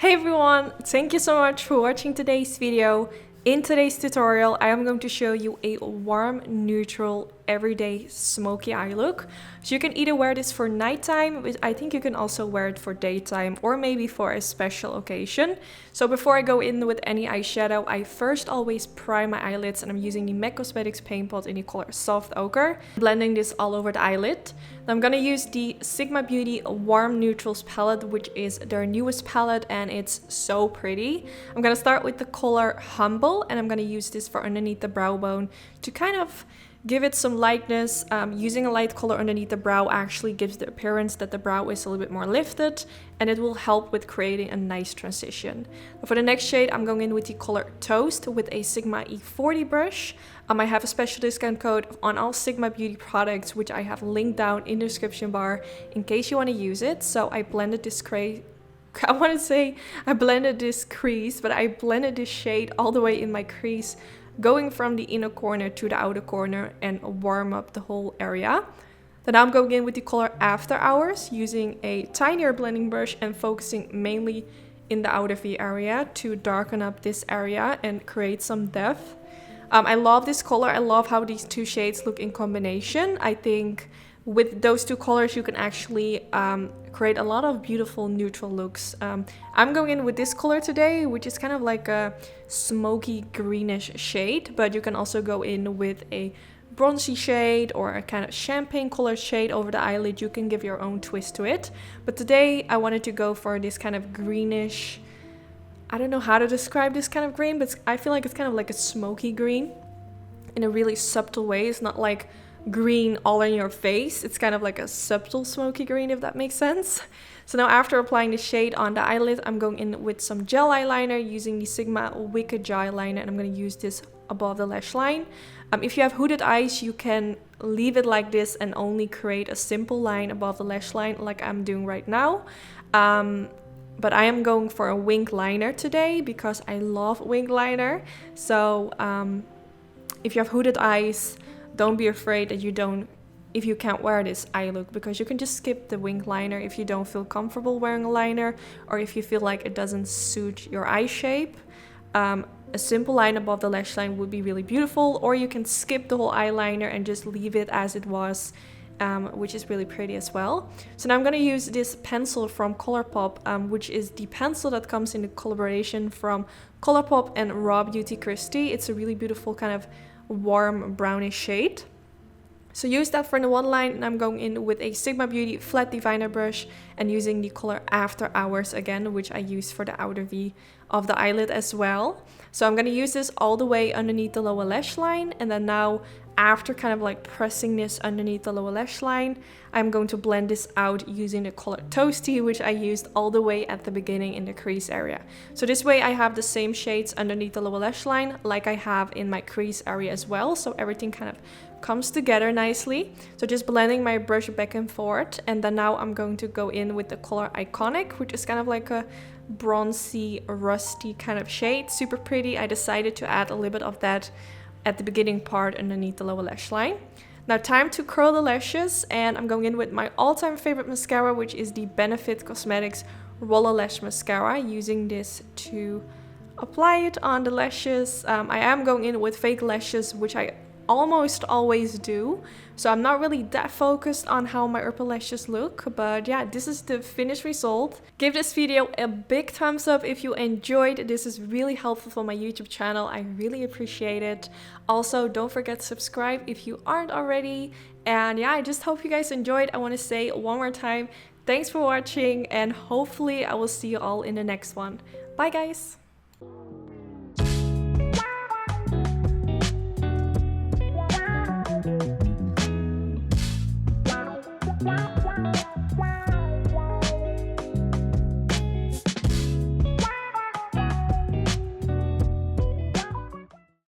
Hey everyone, thank you so much for watching today's video. In today's tutorial, I am going to show you a warm, neutral, everyday smoky eye look. So you can either wear this for nighttime, but I think you can also wear it for daytime or maybe for a special occasion. So before I go in with any eyeshadow, I first always prime my eyelids, and I'm using the MAC Cosmetics paint pot in the color Soft Ochre, blending this all over the eyelid. Now I'm gonna use the Sigma Beauty Warm Neutrals palette, which is their newest palette, and it's so pretty. I'm gonna start with the color Humble, and I'm gonna use this for underneath the brow bone to kind of give it some lightness. Using a light color underneath the brow actually gives the appearance that the brow is a little bit more lifted, and it will help with creating a nice transition. For the next shade, I'm going in with the color Toast with a Sigma E40 brush. I have a special discount code on all Sigma Beauty products, which I have linked down in the description bar in case you want to use it. So I blended this I blended this crease, but I blended this shade all the way in my crease, going from the inner corner to the outer corner and warm up the whole area. Then I'm going in with the color After Hours, using a tinier blending brush and focusing mainly in the outer V area to darken up this area and create some depth. I love this color. I love how these two shades look in combination. I think with those two colors you can actually create a lot of beautiful neutral looks. I'm going in with this color today, which is kind of like a smoky greenish shade, but you can also go in with a bronzy shade or a kind of champagne color shade over the eyelid. You can give your own twist to it, but today I wanted to go for this kind of greenish, I don't know how to describe this kind of green, but I feel like it's kind of like a smoky green in a really subtle way. It's not like green all in your face. It's kind of like a subtle smoky green, if that makes sense. So now after applying the shade on the eyelid, I'm going in with some gel eyeliner using the Sigma Wicked Gel Eyeliner, and I'm going to use this above the lash line. If you have hooded eyes, you can leave it like this and only create a simple line above the lash line like I'm doing right now. But I am going for a winged liner today because I love winged liner. So if you have hooded eyes, don't be afraid that if you can't wear this eye look, because you can just skip the winged liner if you don't feel comfortable wearing a liner, or if you feel like it doesn't suit your eye shape. A simple line above the lash line would be really beautiful, or you can skip the whole eyeliner and just leave it as it was, which is really pretty as well. So now I'm going to use this pencil from Colourpop, which is the pencil that comes in the collaboration from Colourpop and Raw Beauty Kristi. It's a really beautiful kind of warm brownish shade. So use that for the one line, and I'm going in with a Sigma Beauty flat diviner brush and using the color After Hours again, which I use for the outer V of the eyelid as well. So I'm going to use this all the way underneath the lower lash line, and then now after kind of like pressing this underneath the lower lash line, I'm going to blend this out using the color Toasty, which I used all the way at the beginning in the crease area. So this way I have the same shades underneath the lower lash line like I have in my crease area as well, so everything kind of comes together nicely. So just blending my brush back and forth, and then now I'm going to go in with the color Iconic, which is kind of like a bronzy, rusty kind of shade. Super pretty. I decided to add a little bit of that at the beginning part underneath the lower lash line. Now time to curl the lashes, and I'm going in with my all-time favorite mascara, which is the Benefit Cosmetics Roller Lash Mascara, using this to apply it on the lashes. I am going in with fake lashes, which I almost always do, so I'm not really that focused on how my upper lashes look, but yeah, this is the finished result. Give this video a big thumbs up if you enjoyed. This is really helpful for my YouTube channel. I really appreciate it. Also, don't forget to subscribe if you aren't already, and yeah, I just hope you guys enjoyed. I want to say one more time, thanks for watching, and hopefully I will see you all in the next one. Bye guys. Wow.